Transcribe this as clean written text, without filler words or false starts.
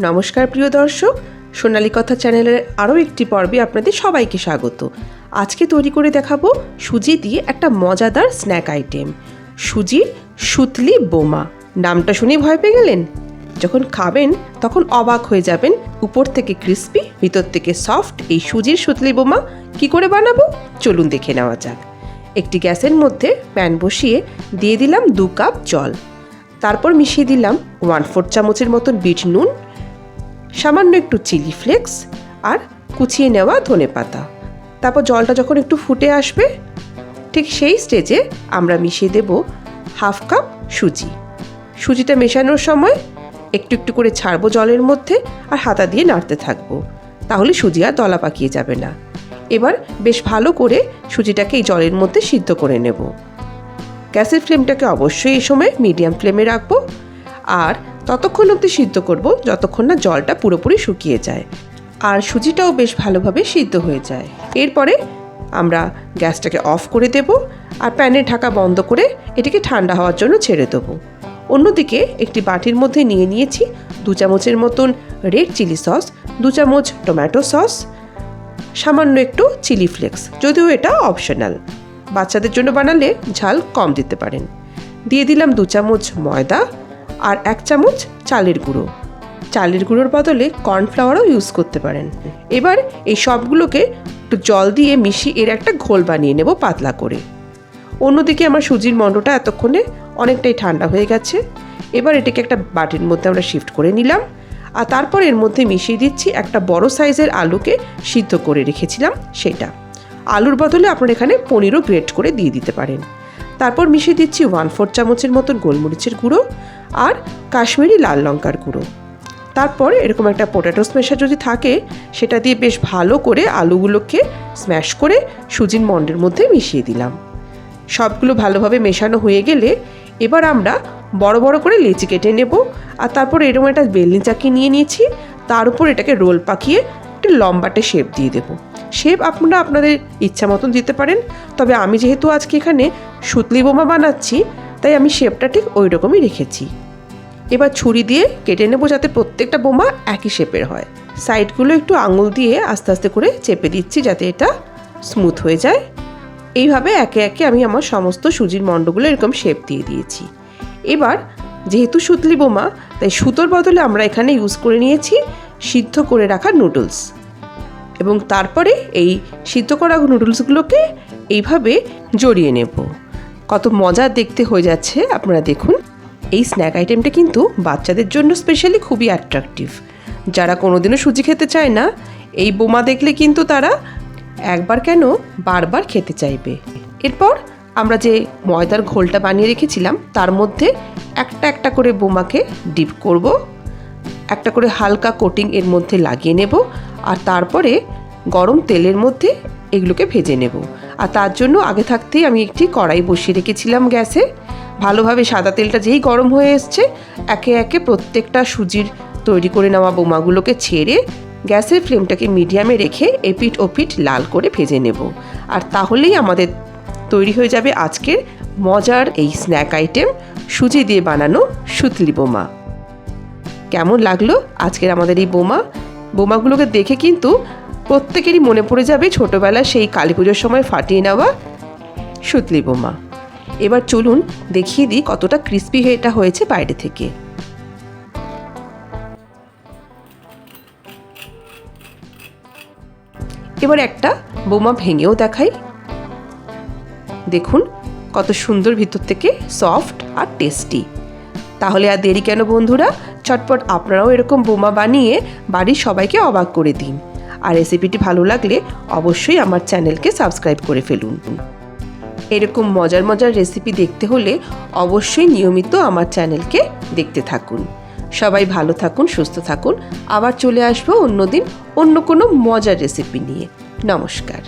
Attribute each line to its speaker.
Speaker 1: নমস্কার প্রিয় দর্শক, সোনালী কথা চ্যানেলের আরও একটি পর্বে আপনাদের সবাইকে স্বাগত। আজকে তৈরি করে দেখাবো সুজি দিয়ে একটা মজাদার স্ন্যাক আইটেম, সুজির সুতলি বোমা। নামটা শুনে ভয় পেয়ে গেলেন? যখন খাবেন তখন অবাক হয়ে যাবেন। উপর থেকে ক্রিস্পি, ভিতর থেকে সফট এই সুজির সুতলি বোমা কি করে বানাবো চলুন দেখে নেওয়া যাক। একটি গ্যাসের মধ্যে প্যান বসিয়ে দিয়ে দিলাম 2 কাপ জল। তারপর মিশিয়ে দিলাম 1/4 চামচের মতন বিট নুন, সামান্য একটু চিলি ফ্লেক্স আর কুচিয়ে নেওয়া ধনেপাতা। তারপর জলটা যখন একটু ফুটে আসবে ঠিক সেই স্টেজে আমরা মিশিয়ে দেব 1/2 কাপ সুজি। সুজিটা মেশানোর সময় একটু একটু করে ছাড়বো জলের মধ্যে আর হাতা দিয়ে নাড়তে থাকবো, তাহলে সুজি আর দলা পাকিয়ে যাবে না। এবার বেশ ভালো করে সুজিটাকে এই জলের মধ্যে সিদ্ধ করে নেব। গ্যাসের ফ্লেমটাকে অবশ্যই এই সময় মিডিয়াম ফ্লেমে রাখবো আর ততক্ষণ অবধি সিদ্ধ করব যতক্ষণ না জলটা পুরোপুরি শুকিয়ে যায় আর সুজিটাও বেশ ভালোভাবে সিদ্ধ হয়ে যায়। এরপরে আমরা গ্যাসটাকে অফ করে দেব আর প্যানের ঢাকা বন্ধ করে এটিকে ঠান্ডা হওয়ার জন্য ছেড়ে দেবো। অন্যদিকে একটি বাটির মধ্যে নিয়ে নিয়েছি 2 চামচের মতন রেড চিলি সস, 2 চামচ টমেটো সস, সামান্য একটু চিলি ফ্লেক্স, যদিও এটা অপশনাল, বাচ্চাদের জন্য বানালে ঝাল কম দিতে পারেন। দিয়ে দিলাম 2 চামচ ময়দা আর 1 চামচ চালের গুঁড়ো। চালের গুঁড়োর বদলে কর্নফ্লাওয়ারও ইউজ করতে পারেন। এবার এই সবগুলোকে একটু জল দিয়ে মিশিয়ে এর একটা ঘোল বানিয়ে নেব পাতলা করে। অন্যদিকে আমার সুজির মণ্ডটা এতক্ষণে অনেকটাই ঠান্ডা হয়ে গেছে। এবার এটাকে একটা বাটির মধ্যে আমরা শিফট করে নিলাম আর তারপর এর মধ্যে মিশিয়ে দিচ্ছি একটা বড় সাইজের আলুকে সিদ্ধ করে রেখেছিলাম সেটা। আলুর বদলে আপনারা এখানে পনিরও গ্রেট করে দিয়ে দিতে পারেন। তারপর মিশিয়ে দিচ্ছি 1/4 চামচের মতন গোলমরিচের গুঁড়ো আর কাশ্মীরি লাল লঙ্কার গুঁড়ো। তারপর এরকম একটা পটেটো স্ম্যাশার যদি থাকে সেটা দিয়ে বেশ ভালো করে আলুগুলোকে স্ম্যাশ করে সুজির মণ্ডের মধ্যে মিশিয়ে দিলাম। সবগুলো ভালোভাবে মেশানো হয়ে গেলে এবার আমরা বড় বড় করে লেচি কেটে নেব আর তারপর এরকম একটা বেলনি চাকি নিয়ে নিয়েছি, তার উপর এটাকে রোল পাকিয়ে একটু লম্বাটে শেপ দিয়ে দেবো। শেপ আপনারা আপনাদের ইচ্ছা মতন দিতে পারেন, তবে আমি যেহেতু আজকে এখানে সুতলি বোমা বানাচ্ছি তাই আমি শেপটা ঠিক ওই রকমই রেখেছি। এবার ছুরি দিয়ে কেটে নেব যাতে প্রত্যেকটা বোমা একই শেপের হয়। সাইডগুলো একটু আঙুল দিয়ে আস্তে আস্তে করে চেপে দিচ্ছি যাতে এটা স্মুথ হয়ে যায়। এইভাবে একে একে আমি আমার সমস্ত সুজির মণ্ডগুলো এরকম শেপ দিয়ে দিয়েছি। এবার যেহেতু সুতলি বোমা তাই সুতোর বদলে আমরা এখানে ইউজ করে নিয়েছি সিদ্ধ করে রাখা নুডলস এবং তারপরে এই সিদ্ধ করা নুডলসগুলোকে এইভাবে জড়িয়ে নেব। কত মজা দেখতে হয়ে যাচ্ছে আপনারা দেখুন। এই স্ন্যাক আইটেমটা কিন্তু বাচ্চাদের জন্য স্পেশালি খুবই অ্যাট্রাকটিভ। যারা কোনোদিনও সুজি খেতে চায় না, এই বোমা দেখলে কিন্তু তারা একবার কেন বারবার খেতে চাইবে। এরপর আমরা যে ময়দার ঘোলটা বানিয়ে রেখেছিলাম তার মধ্যে একটা একটা করে বোমাকে ডিপ করব, একটা করে হালকা কোটিং এর মধ্যে লাগিয়ে নেব আর তারপরে গরম তেলের মধ্যে এগুলোকে ভেজে নেব। আর তার জন্য আগে থাকতেই আমি একটি কড়াই বসিয়ে রেখেছিলাম গ্যাসে। ভালোভাবে সাদা তেলটা যেই গরম হয়ে এসছে একে একে প্রত্যেকটা সুজির তৈরি করে নেওয়া বোমাগুলোকে ছেড়ে গ্যাসের ফ্লেমটাকে মিডিয়ামে রেখে এপিঠ ওপিঠ লাল করে ভেজে নেব। আর তাহলেই আমাদের তৈরি হয়ে যাবে আজকের মজার এই স্ন্যাক আইটেম, সুজি দিয়ে বানানো সুতলি বোমা। কেমন লাগলো আজকের আমাদের এই বোমাগুলোকে দেখে কিন্তু প্রত্যেকেরই মনে পড়ে যাবে ছোটোবেলায় সেই কালী পুজোর সময় ফাটিয়ে নেওয়া সুতলি বোমা। এবার চলুন দেখিয়ে দিই কতটা ক্রিস্পি এটা হয়েছে বাইরে থেকে। এবার একটা বোমা ভেঙেও দেখাই। দেখুন কত সুন্দর ভিতর থেকে সফট আর টেস্টি। তাহলে আর দেরি কেন বন্ধুরা, চটপট আপনারাও এরকম বোমা বানিয়ে বাড়ির সবাইকে অবাক করে দিন। আর রেসিপিটি ভালো লাগলে অবশ্যই আমার চ্যানেলকে সাবস্ক্রাইব করে ফেলুন। এরকম মজার মজার রেসিপি দেখতে হলে অবশ্যই নিয়মিত আমার চ্যানেলকে দেখতে থাকুন। সবাই ভালো থাকুন, সুস্থ থাকুন। আবার চলে আসবো অন্যদিন অন্য কোনো মজার রেসিপি নিয়ে। নমস্কার।